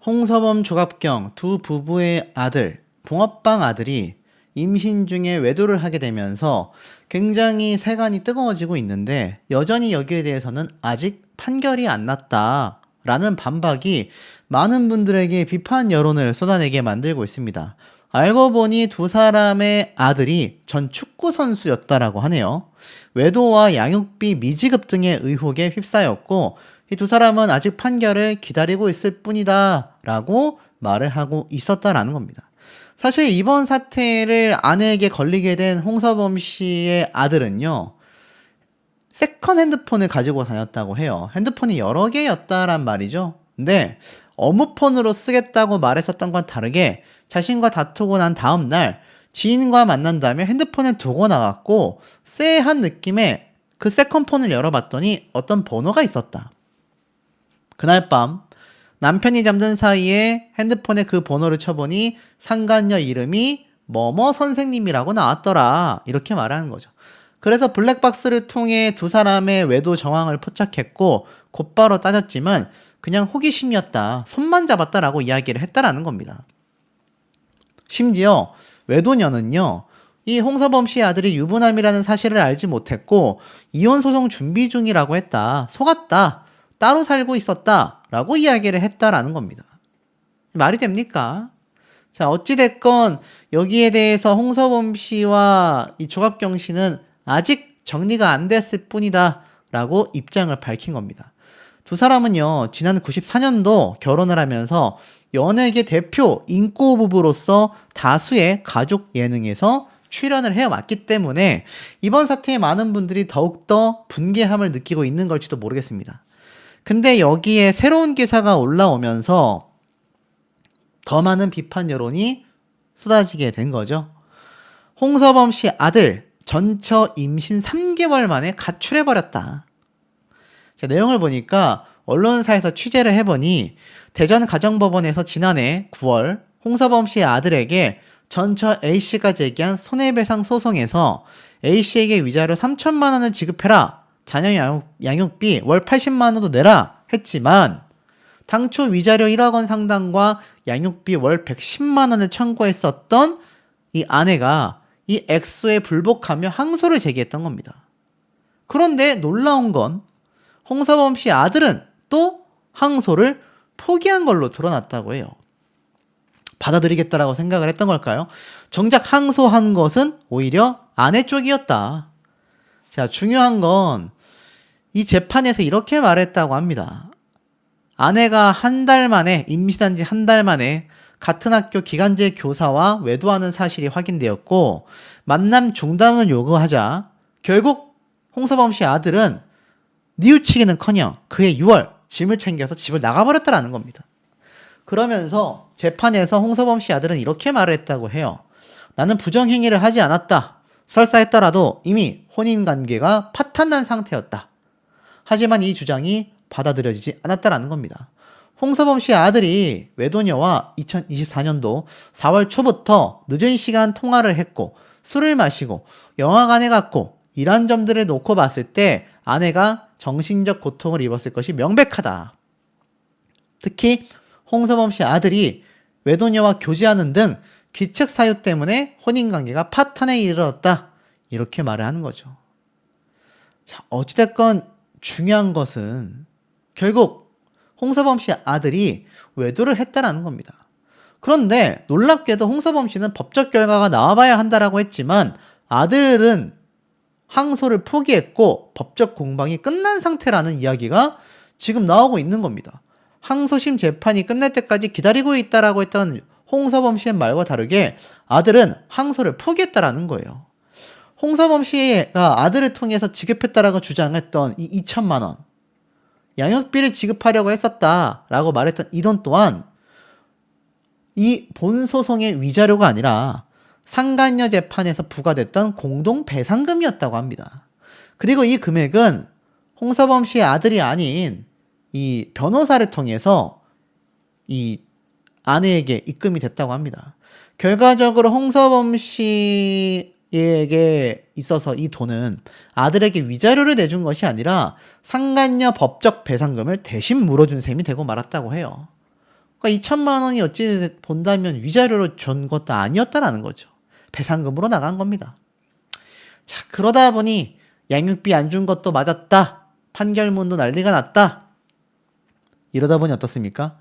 홍서범 조갑경 두 부부의 아들, 붕어빵 아들이 임신 중에 외도를 하게 되면서 굉장히 세간이 뜨거워지고 있는데 여전히 여기에 대해서는 아직 판결이 안 났다라는 반박이 많은 분들에게 비판 여론을 쏟아내게 만들고 있습니다. 알고 보니 두 사람의 아들이 전 축구 선수였다라고 하네요. 외도와 양육비 미지급 등의 의혹에 휩싸였고 이 두 사람은 아직 판결을 기다리고 있을 뿐이다 라고 말을 하고 있었다라는 겁니다. 사실 이번 사태를 아내에게 걸리게 된 홍서범 씨의 아들은요, 세컨 핸드폰을 가지고 다녔다고 해요. 핸드폰이 여러 개였다란 말이죠. 근데 업무폰으로 쓰겠다고 말했었던 건 다르게 자신과 다투고 난 다음 날 지인과 만난 다음에 핸드폰을 두고 나갔고 쎄한 느낌의 그 세컨폰을 열어봤더니 어떤 번호가 있었다. 그날 밤 남편이 잠든 사이에 핸드폰에 그 번호를 쳐보니 상간녀 이름이 뭐뭐 선생님이라고 나왔더라. 이렇게 말하는 거죠. 그래서 블랙박스를 통해 두 사람의 외도 정황을 포착했고 곧바로 따졌지만 그냥 호기심이었다. 손만 잡았다라고 이야기를 했다라는 겁니다. 심지어 외도녀는요. 이 홍서범 씨의 아들이 유부남이라는 사실을 알지 못했고 이혼 소송 준비 중이라고 했다. 속았다. 따로 살고 있었다 라고 이야기를 했다라는 겁니다. 말이 됩니까? 자, 어찌됐건 여기에 대해서 홍서범 씨와 이 조갑경 씨는 아직 정리가 안 됐을 뿐이다 라고 입장을 밝힌 겁니다. 두 사람은요, 지난 94년도 결혼을 하면서 연예계 대표 인고 부부로서 다수의 가족 예능에서 출연을 해왔기 때문에 이번 사태에 많은 분들이 더욱더 분개함을 느끼고 있는 걸지도 모르겠습니다. 근데 여기에 새로운 기사가 올라오면서 더 많은 비판 여론이 쏟아지게 된 거죠. 홍서범 씨 아들 전처 임신 3개월 만에 가출해버렸다. 자, 내용을 보니까 언론사에서 취재를 해보니 대전가정법원에서 지난해 9월 홍서범 씨의 아들에게 전처 A씨가 제기한 손해배상 소송에서 A씨에게 위자료 3천만 원을 지급해라. 자녀 양육비 월 80만 원도 내라 했지만 당초 위자료 1억 원 상당과 양육비 월 110만 원을 청구했었던 이 아내가 이 액수에 불복하며 항소를 제기했던 겁니다. 그런데 놀라운 건 홍서범 씨 아들은 또 항소를 포기한 걸로 드러났다고 해요. 받아들이겠다라고 생각을 했던 걸까요? 정작 항소한 것은 오히려 아내 쪽이었다. 자, 중요한 건 이 재판에서 이렇게 말했다고 합니다. 아내가 한 달 만에, 임신한 지 한 달 만에 같은 학교 기간제 교사와 외도하는 사실이 확인되었고 만남 중단을 요구하자 결국 홍서범 씨 아들은 뉘우치기는커녕 그해 6월 짐을 챙겨서 집을 나가버렸다라는 겁니다. 그러면서 재판에서 홍서범 씨 아들은 이렇게 말을 했다고 해요. 나는 부정행위를 하지 않았다. 설사 했더라도 이미 혼인관계가 파탄난 상태였다. 하지만 이 주장이 받아들여지지 않았다라는 겁니다. 홍서범 씨의 아들이 외도녀와 2024년도 4월 초부터 늦은 시간 통화를 했고 술을 마시고 영화관에 갔고 이런 점들을 놓고 봤을 때 아내가 정신적 고통을 입었을 것이 명백하다. 특히 홍서범 씨 아들이 외도녀와 교제하는 등 귀책 사유 때문에 혼인관계가 파탄에 이르렀다. 이렇게 말을 하는 거죠. 자, 어찌됐건 중요한 것은 결국 홍서범 씨 아들이 외도를 했다라는 겁니다. 그런데 놀랍게도 홍서범 씨는 법적 결과가 나와봐야 한다라고 했지만 아들은 항소를 포기했고 법적 공방이 끝난 상태라는 이야기가 지금 나오고 있는 겁니다. 항소심 재판이 끝날 때까지 기다리고 있다라고 했던 홍서범 씨의 말과 다르게 아들은 항소를 포기했다라는 거예요. 홍서범 씨가 아들을 통해서 지급했다라고 주장했던 이 2천만 원 양육비를 지급하려고 했었다라고 말했던 이 돈 또한 이 본 소송의 위자료가 아니라 상간녀 재판에서 부과됐던 공동배상금이었다고 합니다. 그리고 이 금액은 홍서범 씨의 아들이 아닌 이 변호사를 통해서 이 아내에게 입금이 됐다고 합니다. 결과적으로 홍서범 씨에게 있어서 이 돈은 아들에게 위자료를 내준 것이 아니라 상간녀 법적 배상금을 대신 물어준 셈이 되고 말았다고 해요. 그러니까 2천만 원이 어찌 본다면 위자료로 준 것도 아니었다라는 거죠. 배상금으로 나간 겁니다. 자, 그러다 보니 양육비 안 준 것도 맞았다. 판결문도 난리가 났다. 이러다 보니 어떻습니까?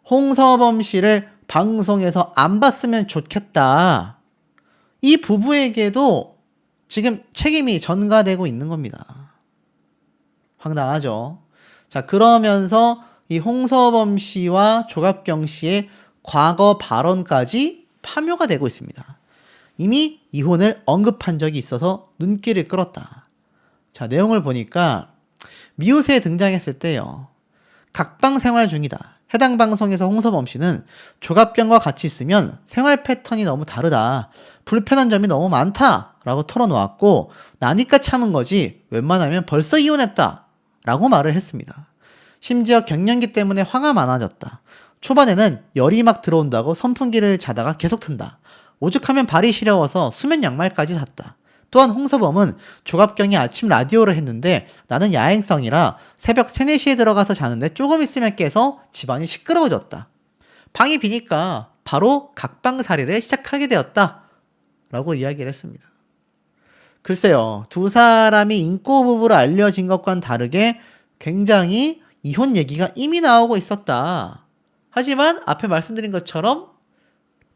홍서범 씨를 방송에서 안 봤으면 좋겠다. 이 부부에게도 지금 책임이 전가되고 있는 겁니다. 황당하죠. 자, 그러면서 이 홍서범 씨와 조갑경 씨의 과거 발언까지 파묘가 되고 있습니다. 이미 이혼을 언급한 적이 있어서 눈길을 끌었다. 자, 내용을 보니까 미우새에 등장했을 때요. 각방 생활 중이다. 해당 방송에서 홍서범 씨는 조갑경과 같이 있으면 생활 패턴이 너무 다르다. 불편한 점이 너무 많다. 라고 털어놓았고 나니까 참은 거지 웬만하면 벌써 이혼했다. 라고 말을 했습니다. 심지어 갱년기 때문에 화가 많아졌다. 초반에는 열이 막 들어온다고 선풍기를 자다가 계속 튼다. 오죽하면 발이 시려워서 수면 양말까지 샀다. 또한 홍서범은 조갑경이 아침 라디오를 했는데 나는 야행성이라 새벽 3, 4시에 들어가서 자는데 조금 있으면 깨서 집안이 시끄러워졌다. 방이 비니까 바로 각방살이를 시작하게 되었다. 라고 이야기를 했습니다. 글쎄요. 두 사람이 인꼬 부부로 알려진 것과는 다르게 굉장히 이혼 얘기가 이미 나오고 있었다. 하지만 앞에 말씀드린 것처럼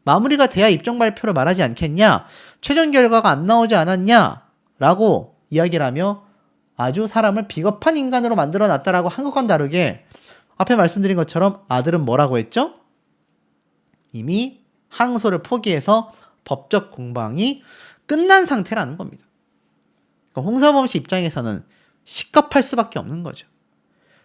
마무리가 돼야 입장 발표를 말하지 않겠냐? 최종 결과가 안 나오지 않았냐? 라고 이야기를 하며 아주 사람을 비겁한 인간으로 만들어 놨다라고 한 것과는 다르게 앞에 말씀드린 것처럼 아들은 뭐라고 했죠? 이미 항소를 포기해서 법적 공방이 끝난 상태라는 겁니다. 그러니까 홍서범 씨 입장에서는 식겁할 수밖에 없는 거죠.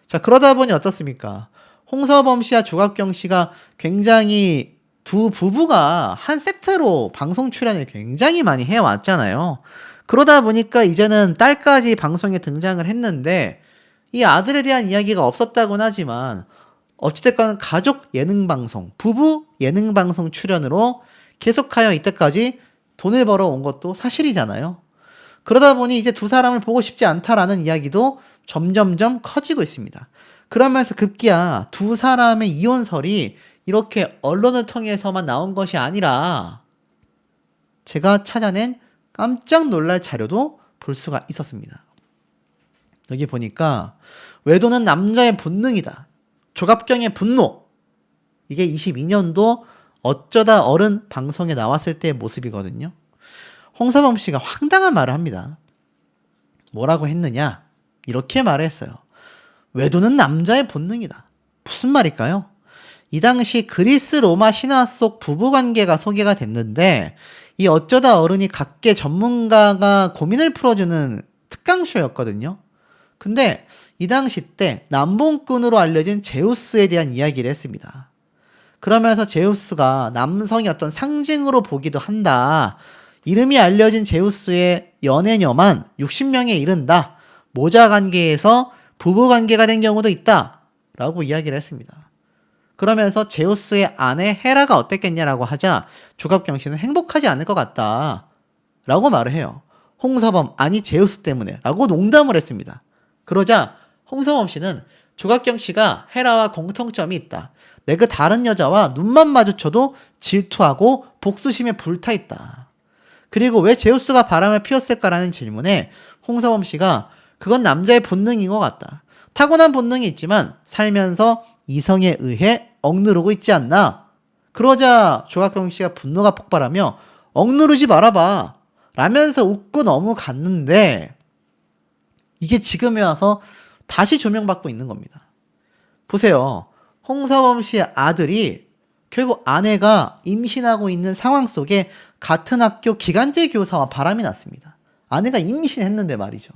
자, 그러다 보니 어떻습니까? 홍서범 씨와 조갑경 씨가 굉장히 두 부부가 한 세트로 방송 출연을 굉장히 많이 해왔잖아요. 그러다 보니까 이제는 딸까지 방송에 등장을 했는데 이 아들에 대한 이야기가 없었다고는 하지만 어찌됐건 가족 예능방송, 부부 예능방송 출연으로 계속하여 이때까지 돈을 벌어온 것도 사실이잖아요. 그러다 보니 이제 두 사람을 보고 싶지 않다라는 이야기도 점점점 커지고 있습니다. 그러면서 급기야 두 사람의 이혼설이 이렇게 언론을 통해서만 나온 것이 아니라 제가 찾아낸 깜짝 놀랄 자료도 볼 수가 있었습니다. 여기 보니까 외도는 남자의 본능이다. 조갑경의 분노. 이게 22년도 어쩌다 어른 방송에 나왔을 때의 모습이거든요. 홍서범 씨가 황당한 말을 합니다. 뭐라고 했느냐? 이렇게 말을 했어요. 외도는 남자의 본능이다. 무슨 말일까요? 이 당시 그리스 로마 신화 속 부부관계가 소개가 됐는데 이 어쩌다 어른이 각계 전문가가 고민을 풀어주는 특강쇼였거든요. 근데 이 당시 때 남봉꾼으로 알려진 제우스에 대한 이야기를 했습니다. 그러면서 제우스가 남성의 어떤 상징으로 보기도 한다. 이름이 알려진 제우스의 연애녀만 60명에 이른다. 모자 관계에서 부부 관계가 된 경우도 있다. 라고 이야기를 했습니다. 그러면서 제우스의 아내 헤라가 어땠겠냐라고 하자 조갑경 씨는 행복하지 않을 것 같다. 라고 말을 해요. 홍서범 아니 제우스 때문에 라고 농담을 했습니다. 그러자 홍서범 씨는 조갑경 씨가 헤라와 공통점이 있다. 내 그 다른 여자와 눈만 마주쳐도 질투하고 복수심에 불타 있다. 그리고 왜 제우스가 바람을 피웠을까라는 질문에 홍서범 씨가 그건 남자의 본능인 것 같다. 타고난 본능이 있지만 살면서 이성에 의해 억누르고 있지 않나? 그러자 조갑경 씨가 분노가 폭발하며 억누르지 말아봐 라면서 웃고 넘어갔는데 이게 지금에 와서 다시 조명받고 있는 겁니다. 보세요. 홍서범 씨의 아들이 결국 아내가 임신하고 있는 상황 속에 같은 학교 기간제 교사와 바람이 났습니다. 아내가 임신했는데 말이죠.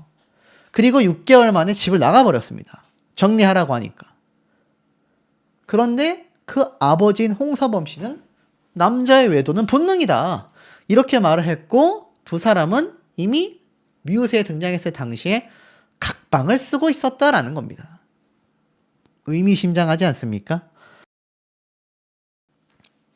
그리고 6개월 만에 집을 나가버렸습니다. 정리하라고 하니까. 그런데 그 아버지인 홍서범 씨는 남자의 외도는 본능이다. 이렇게 말을 했고 두 사람은 이미 미우새에 등장했을 당시에 각방을 쓰고 있었다라는 겁니다. 의미심장하지 않습니까?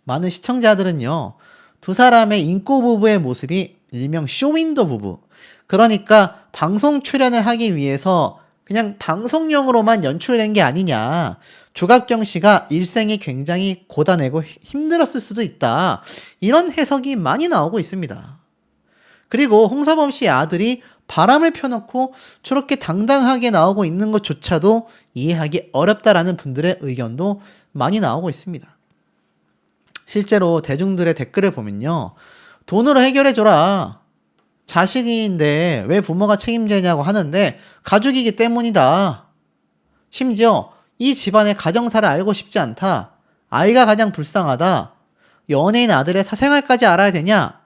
많은 시청자들은요. 두 사람의 인꼬 부부의 모습이 일명 쇼윈도 부부. 그러니까 방송 출연을 하기 위해서 그냥 방송용으로만 연출된 게 아니냐. 조갑경 씨가 일생이 굉장히 고단하고 힘들었을 수도 있다. 이런 해석이 많이 나오고 있습니다. 그리고 홍서범 씨의 아들이 바람을 펴놓고 저렇게 당당하게 나오고 있는 것조차도 이해하기 어렵다라는 분들의 의견도 많이 나오고 있습니다. 실제로 대중들의 댓글을 보면요. 돈으로 해결해줘라. 자식인데 왜 부모가 책임지냐고 하는데 가족이기 때문이다. 심지어 이 집안의 가정사를 알고 싶지 않다. 아이가 가장 불쌍하다. 연예인 아들의 사생활까지 알아야 되냐?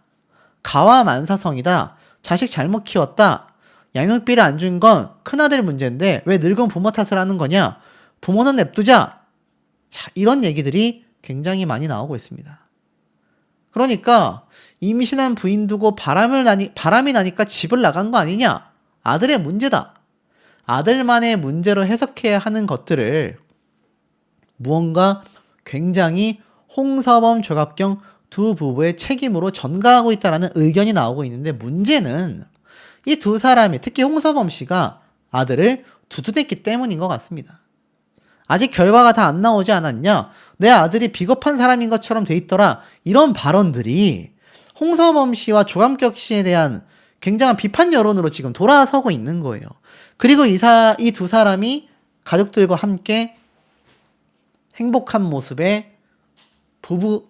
가와만사성이다. 자식 잘못 키웠다. 양육비를 안 준 건 큰아들 문제인데 왜 늙은 부모 탓을 하는 거냐? 부모는 냅두자. 자, 이런 얘기들이 굉장히 많이 나오고 있습니다. 그러니까 임신한 부인 두고 바람이 나니까 집을 나간 거 아니냐? 아들의 문제다. 아들만의 문제로 해석해야 하는 것들을 무언가 굉장히 홍서범, 조갑경 두 부부의 책임으로 전가하고 있다는 의견이 나오고 있는데 문제는 이 두 사람이 특히 홍서범 씨가 아들을 두둔했기 때문인 것 같습니다. 아직 결과가 다 안 나오지 않았냐? 내 아들이 비겁한 사람인 것처럼 돼 있더라. 이런 발언들이 홍서범 씨와 조갑경 씨에 대한 굉장한 비판 여론으로 지금 돌아서고 있는 거예요. 그리고 이 두 사람이 가족들과 함께 행복한 모습의 부부,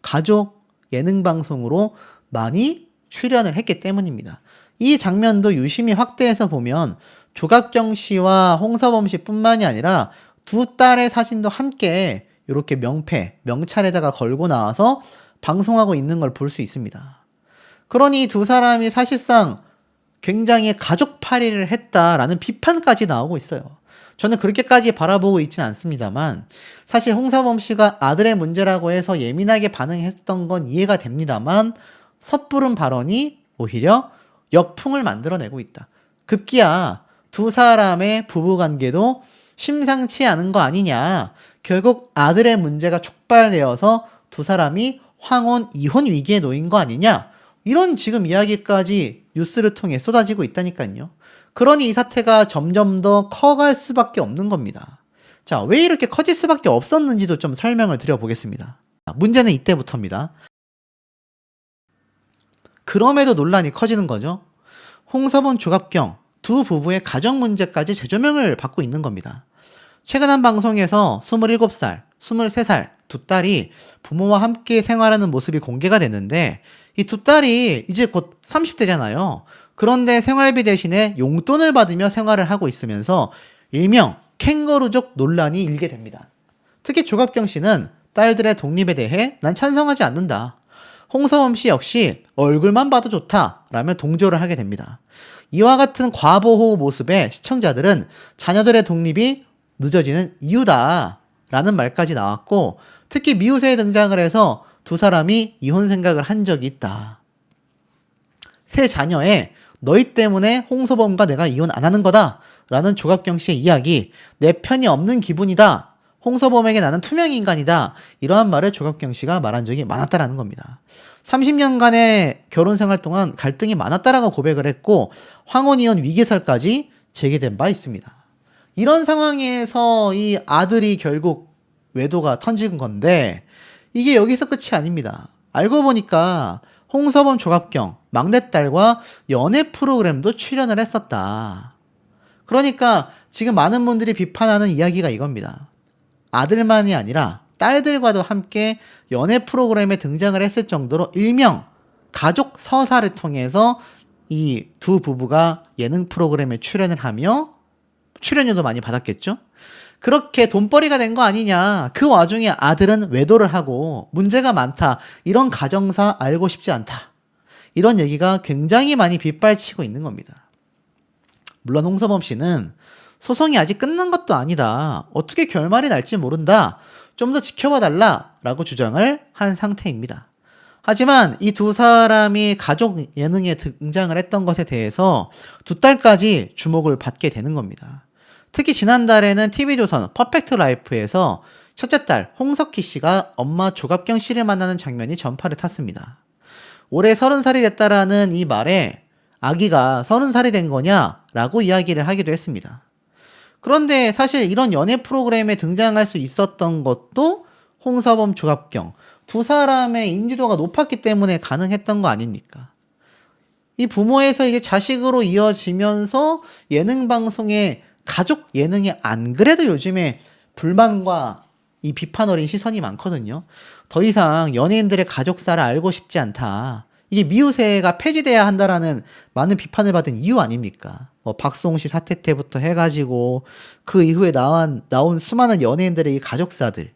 가족 예능 방송으로 많이 출연을 했기 때문입니다. 이 장면도 유심히 확대해서 보면 조갑경 씨와 홍서범 씨뿐만이 아니라 두 딸의 사진도 함께 이렇게 명찰에다가 걸고 나와서 방송하고 있는 걸 볼 수 있습니다. 그러니 두 사람이 사실상 굉장히 가족팔이를 했다라는 비판까지 나오고 있어요. 저는 그렇게까지 바라보고 있지는 않습니다만 사실 홍서범 씨가 아들의 문제라고 해서 예민하게 반응했던 건 이해가 됩니다만 섣부른 발언이 오히려 역풍을 만들어내고 있다. 급기야 두 사람의 부부관계도 심상치 않은 거 아니냐. 결국 아들의 문제가 촉발되어서 두 사람이 황혼, 이혼 위기에 놓인 거 아니냐. 이런 지금 이야기까지 뉴스를 통해 쏟아지고 있다니까요. 그러니 이 사태가 점점 더 커갈 수밖에 없는 겁니다. 자, 왜 이렇게 커질 수밖에 없었는지도 좀 설명을 드려보겠습니다. 문제는 이때부터입니다. 그럼에도 논란이 커지는 거죠. 홍서범, 조갑경 두 부부의 가정 문제까지 재조명을 받고 있는 겁니다. 최근 한 방송에서 27살, 23살 두 딸이 부모와 함께 생활하는 모습이 공개가 됐는데 이 두 딸이 이제 곧 30대잖아요. 그런데 생활비 대신에 용돈을 받으며 생활을 하고 있으면서 일명 캥거루족 논란이 일게 됩니다. 특히 조갑경 씨는 딸들의 독립에 대해 난 찬성하지 않는다. 홍서범 씨 역시 얼굴만 봐도 좋다 라며 동조를 하게 됩니다. 이와 같은 과보호 모습에 시청자들은 자녀들의 독립이 늦어지는 이유다 라는 말까지 나왔고 특히 미우새에 등장을 해서 두 사람이 이혼 생각을 한 적이 있다. 세 자녀에 너희 때문에 홍서범과 내가 이혼 안 하는 거다 라는 조갑경 씨의 이야기, 내 편이 없는 기분이다. 홍서범에게 나는 투명인간이다. 이러한 말을 조갑경 씨가 말한 적이 많았다라는 겁니다. 30년간의 결혼 생활 동안 갈등이 많았다라고 고백을 했고 황혼이혼 위기설까지 제기된 바 있습니다. 이런 상황에서 이 아들이 결국 외도가 터진 건데 이게 여기서 끝이 아닙니다. 알고 보니까 홍서범, 조갑경 막내딸과 연애 프로그램도 출연을 했었다. 그러니까 지금 많은 분들이 비판하는 이야기가 이겁니다. 아들만이 아니라 딸들과도 함께 연애 프로그램에 등장을 했을 정도로 일명 가족 서사를 통해서 이 두 부부가 예능 프로그램에 출연을 하며 출연료도 많이 받았겠죠? 그렇게 돈벌이가 된 거 아니냐. 그 와중에 아들은 외도를 하고 문제가 많다. 이런 가정사 알고 싶지 않다. 이런 얘기가 굉장히 많이 빗발치고 있는 겁니다. 물론 홍서범 씨는 소송이 아직 끝난 것도 아니다. 어떻게 결말이 날지 모른다. 좀 더 지켜봐 달라 라고 주장을 한 상태입니다. 하지만 이 두 사람이 가족 예능에 등장을 했던 것에 대해서 두 딸까지 주목을 받게 되는 겁니다. 특히 지난달에는 TV조선 퍼펙트 라이프에서 첫째 딸 홍석희 씨가 엄마 조갑경 씨를 만나는 장면이 전파를 탔습니다. 올해 30살이 됐다라는 이 말에 아기가 30살이 된 거냐? 라고 이야기를 하기도 했습니다. 그런데 사실 이런 연애 프로그램에 등장할 수 있었던 것도 홍서범, 조갑경 두 사람의 인지도가 높았기 때문에 가능했던 거 아닙니까? 이 부모에서 이게 자식으로 이어지면서 예능 방송에 가족 예능이 안 그래도 요즘에 불만과 이 비판 어린 시선이 많거든요. 더 이상 연예인들의 가족사를 알고 싶지 않다. 이게 미우새가 폐지돼야 한다라는 많은 비판을 받은 이유 아닙니까? 뭐 박수홍 씨 사태 때부터 해가지고 그 이후에 나온 수많은 연예인들의 이 가족사들.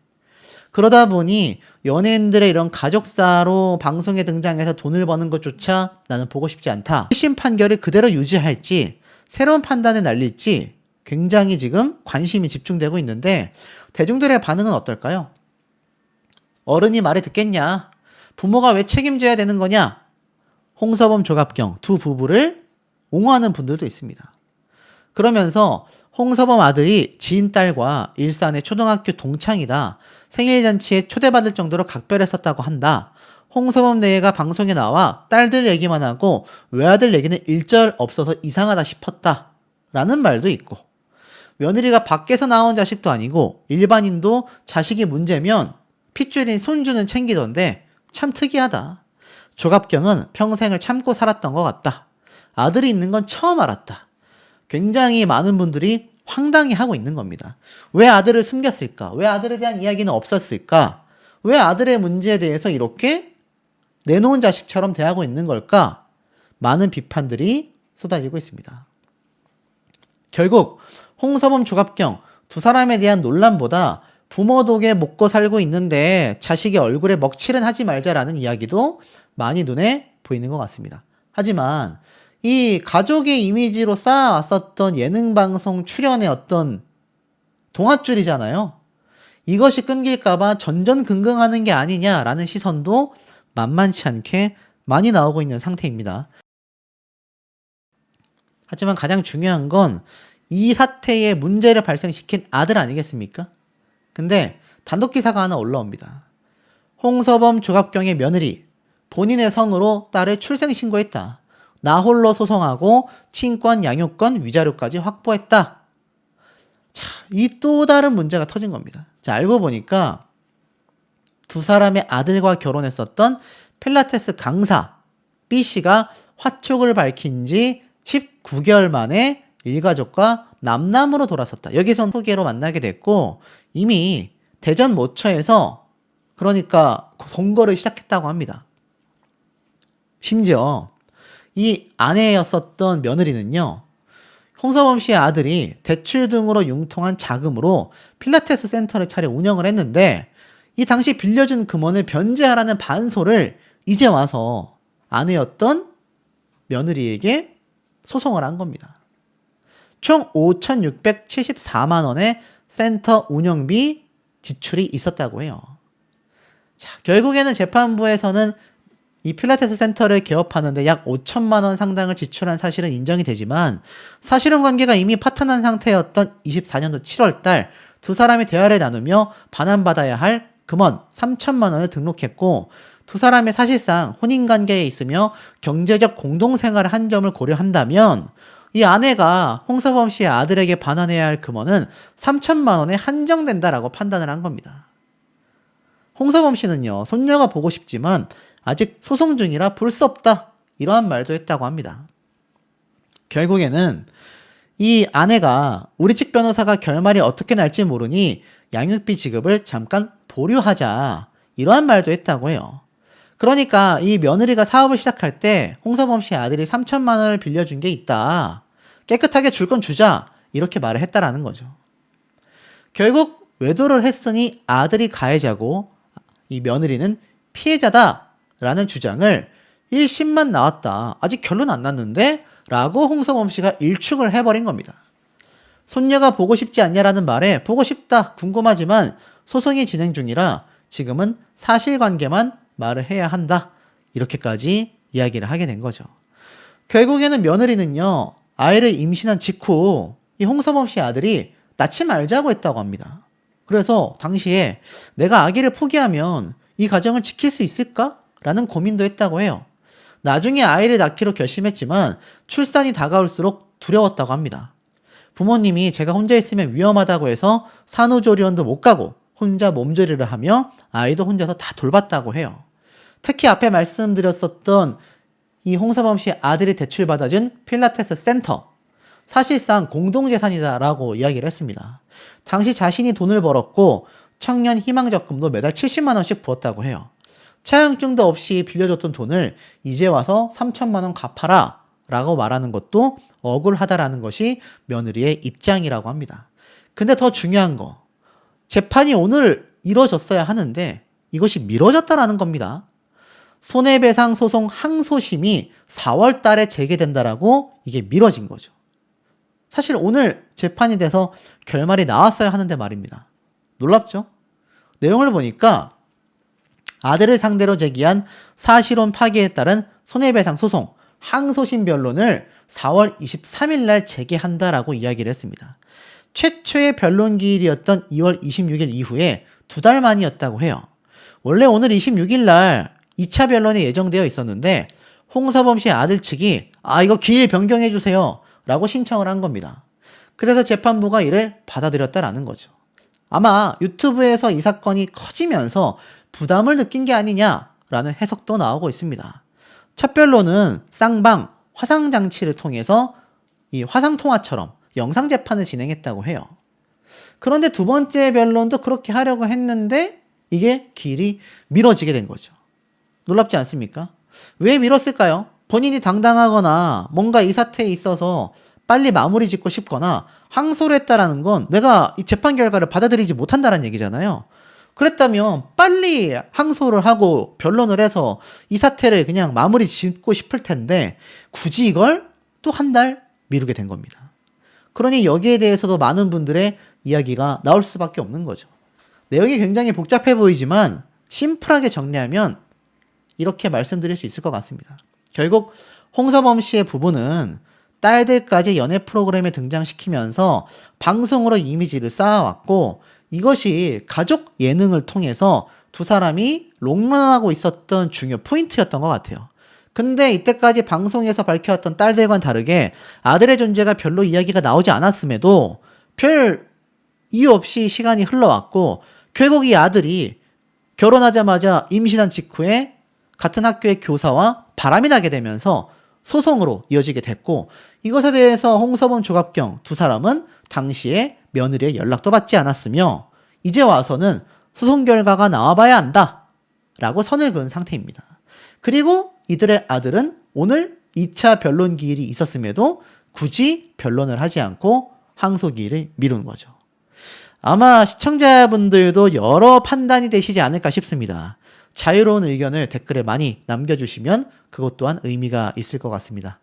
그러다 보니 연예인들의 이런 가족사로 방송에 등장해서 돈을 버는 것조차 나는 보고 싶지 않다. 1심 판결을 그대로 유지할지 새로운 판단을 날릴지 굉장히 지금 관심이 집중되고 있는데 대중들의 반응은 어떨까요? 어른이 말을 듣겠냐? 부모가 왜 책임져야 되는 거냐? 홍서범, 조갑경 두 부부를 옹호하는 분들도 있습니다. 그러면서 홍서범 아들이 지인 딸과 일산의 초등학교 동창이다. 생일잔치에 초대받을 정도로 각별했었다고 한다. 홍서범 내외가 방송에 나와 딸들 얘기만 하고 외아들 얘기는 일절 없어서 이상하다 싶었다. 라는 말도 있고, 며느리가 밖에서 나온 자식도 아니고 일반인도 자식이 문제면 핏줄인 손주는 챙기던데 참 특이하다. 조갑경은 평생을 참고 살았던 것 같다. 아들이 있는 건 처음 알았다. 굉장히 많은 분들이 황당해 하고 있는 겁니다. 왜 아들을 숨겼을까? 왜 아들에 대한 이야기는 없었을까? 왜 아들의 문제에 대해서 이렇게 내놓은 자식처럼 대하고 있는 걸까? 많은 비판들이 쏟아지고 있습니다. 결국 홍서범, 조갑경 두 사람에 대한 논란보다 부모 덕에 먹고 살고 있는데 자식의 얼굴에 먹칠은 하지 말자라는 이야기도 많이 눈에 보이는 것 같습니다. 하지만 이 가족의 이미지로 쌓아왔었던 예능방송 출연의 어떤 동아줄이잖아요. 이것이 끊길까봐 전전긍긍하는 게 아니냐라는 시선도 만만치 않게 많이 나오고 있는 상태입니다. 하지만 가장 중요한 건 이 사태에 문제를 발생시킨 아들 아니겠습니까? 근데 단독 기사가 하나 올라옵니다. 홍서범, 조갑경의 며느리 본인의 성으로 딸을 출생신고했다. 나 홀로 소송하고 친권, 양육권, 위자료까지 확보했다. 자, 이 또 다른 문제가 터진 겁니다. 자, 알고 보니까 두 사람의 아들과 결혼했었던 필라테스 강사 B씨가 화촉을 밝힌 지 19개월 만에 일가족과 남남으로 돌아섰다. 여기선 소개로 만나게 됐고 이미 대전 모처에서 그러니까 선거를 시작했다고 합니다. 심지어 이 아내였었던 며느리는요, 홍서범 씨의 아들이 대출 등으로 융통한 자금으로 필라테스 센터를 차려 운영을 했는데 이 당시 빌려준 금원을 변제하라는 반소를 이제 와서 아내였던 며느리에게 소송을 한 겁니다. 총 5,674만 원의 센터 운영비 지출이 있었다고 해요. 자, 결국에는 재판부에서는 이 필라테스 센터를 개업하는데 약 5천만 원 상당을 지출한 사실은 인정이 되지만 사실혼 관계가 이미 파탄난 상태였던 24년도 7월 달 두 사람이 대화를 나누며 반환받아야 할 금원 3천만 원을 등록했고 두 사람이 사실상 혼인관계에 있으며 경제적 공동생활을 한 점을 고려한다면 이 아내가 홍서범 씨의 아들에게 반환해야 할 금원은 3천만 원에 한정된다라고 판단을 한 겁니다. 홍서범 씨는요, 손녀가 보고 싶지만 아직 소송 중이라 볼 수 없다. 이러한 말도 했다고 합니다. 결국에는 이 아내가 우리 측 변호사가 결말이 어떻게 날지 모르니 양육비 지급을 잠깐 보류하자. 이러한 말도 했다고 해요. 그러니까 이 며느리가 사업을 시작할 때 홍서범 씨의 아들이 3천만 원을 빌려준 게 있다. 깨끗하게 줄 건 주자. 이렇게 말을 했다라는 거죠. 결국 외도를 했으니 아들이 가해자고 이 며느리는 피해자다라는 주장을 1심만 나왔다. 아직 결론 안 났는데? 라고 홍서범 씨가 일축을 해버린 겁니다. 손녀가 보고 싶지 않냐라는 말에 보고 싶다. 궁금하지만 소송이 진행 중이라 지금은 사실관계만 말을 해야 한다. 이렇게까지 이야기를 하게 된 거죠. 결국에는 며느리는요, 아이를 임신한 직후 이 홍서범 씨 아들이 낳지 말자고 했다고 합니다. 그래서 당시에 내가 아기를 포기하면 이 가정을 지킬 수 있을까? 라는 고민도 했다고 해요. 나중에 아이를 낳기로 결심했지만 출산이 다가올수록 두려웠다고 합니다. 부모님이 제가 혼자 있으면 위험하다고 해서 산후조리원도 못 가고 혼자 몸조리를 하며 아이도 혼자서 다 돌봤다고 해요. 특히 앞에 말씀드렸었던 이 홍서범 씨 아들이 대출받아준 필라테스 센터, 사실상 공동재산이다라고 이야기를 했습니다. 당시 자신이 돈을 벌었고 청년 희망적금도 매달 70만 원씩 부었다고 해요. 차용증도 없이 빌려줬던 돈을 이제 와서 3천만 원 갚아라 라고 말하는 것도 억울하다라는 것이 며느리의 입장이라고 합니다. 근데 더 중요한 거, 재판이 오늘 이뤄졌어야 하는데 이것이 미뤄졌다라는 겁니다. 손해배상 소송 항소심이 4월 달에 재개된다라고 이게 미뤄진 거죠. 사실 오늘 재판이 돼서 결말이 나왔어야 하는데 말입니다. 놀랍죠? 내용을 보니까 아들을 상대로 제기한 사실혼 파기에 따른 손해배상 소송 항소심 변론을 4월 23일 날 재개한다라고 이야기를 했습니다. 최초의 변론 기일이었던 2월 26일 이후에 2달 만이었다고 해요. 원래 오늘 26일 날 2차 변론이 예정되어 있었는데 홍서범 씨 아들 측이 이거 기일 변경해 주세요 라고 신청을 한 겁니다. 그래서 재판부가 이를 받아들였다라는 거죠. 아마 유튜브에서 이 사건이 커지면서 부담을 느낀 게 아니냐라는 해석도 나오고 있습니다. 첫 변론은 쌍방 화상장치를 통해서 이 화상통화처럼 영상재판을 진행했다고 해요. 그런데 두 번째 변론도 그렇게 하려고 했는데 이게 길이 미뤄지게 된 거죠. 놀랍지 않습니까? 왜 미뤘을까요? 본인이 당당하거나 뭔가 이 사태에 있어서 빨리 마무리 짓고 싶거나 항소를 했다라는 건 내가 이 재판 결과를 받아들이지 못한다는 얘기잖아요. 그랬다면 빨리 항소를 하고 변론을 해서 이 사태를 그냥 마무리 짓고 싶을 텐데 굳이 이걸 또 한 달 미루게 된 겁니다. 그러니 여기에 대해서도 많은 분들의 이야기가 나올 수밖에 없는 거죠. 내용이 굉장히 복잡해 보이지만 심플하게 정리하면 이렇게 말씀드릴 수 있을 것 같습니다. 결국 홍서범 씨의 부부는 딸들까지 연애 프로그램에 등장시키면서 방송으로 이미지를 쌓아왔고 이것이 가족 예능을 통해서 두 사람이 롱런하고 있었던 중요 포인트였던 것 같아요. 근데 이때까지 방송에서 밝혀왔던 딸들과는 다르게 아들의 존재가 별로 이야기가 나오지 않았음에도 별 이유 없이 시간이 흘러왔고 결국 이 아들이 결혼하자마자 임신한 직후에 같은 학교의 교사와 바람이 나게 되면서 소송으로 이어지게 됐고 이것에 대해서 홍서범 조갑경 두 사람은 당시에 며느리의 연락도 받지 않았으며 이제 와서는 소송 결과가 나와봐야 한다 라고 선을 그은 상태입니다. 그리고 이들의 아들은 오늘 2차 변론 기일이 있었음에도 굳이 변론을 하지 않고 항소 기일을 미룬 거죠. 아마 시청자분들도 여러 판단이 되시지 않을까 싶습니다. 자유로운 의견을 댓글에 많이 남겨주시면 그것 또한 의미가 있을 것 같습니다.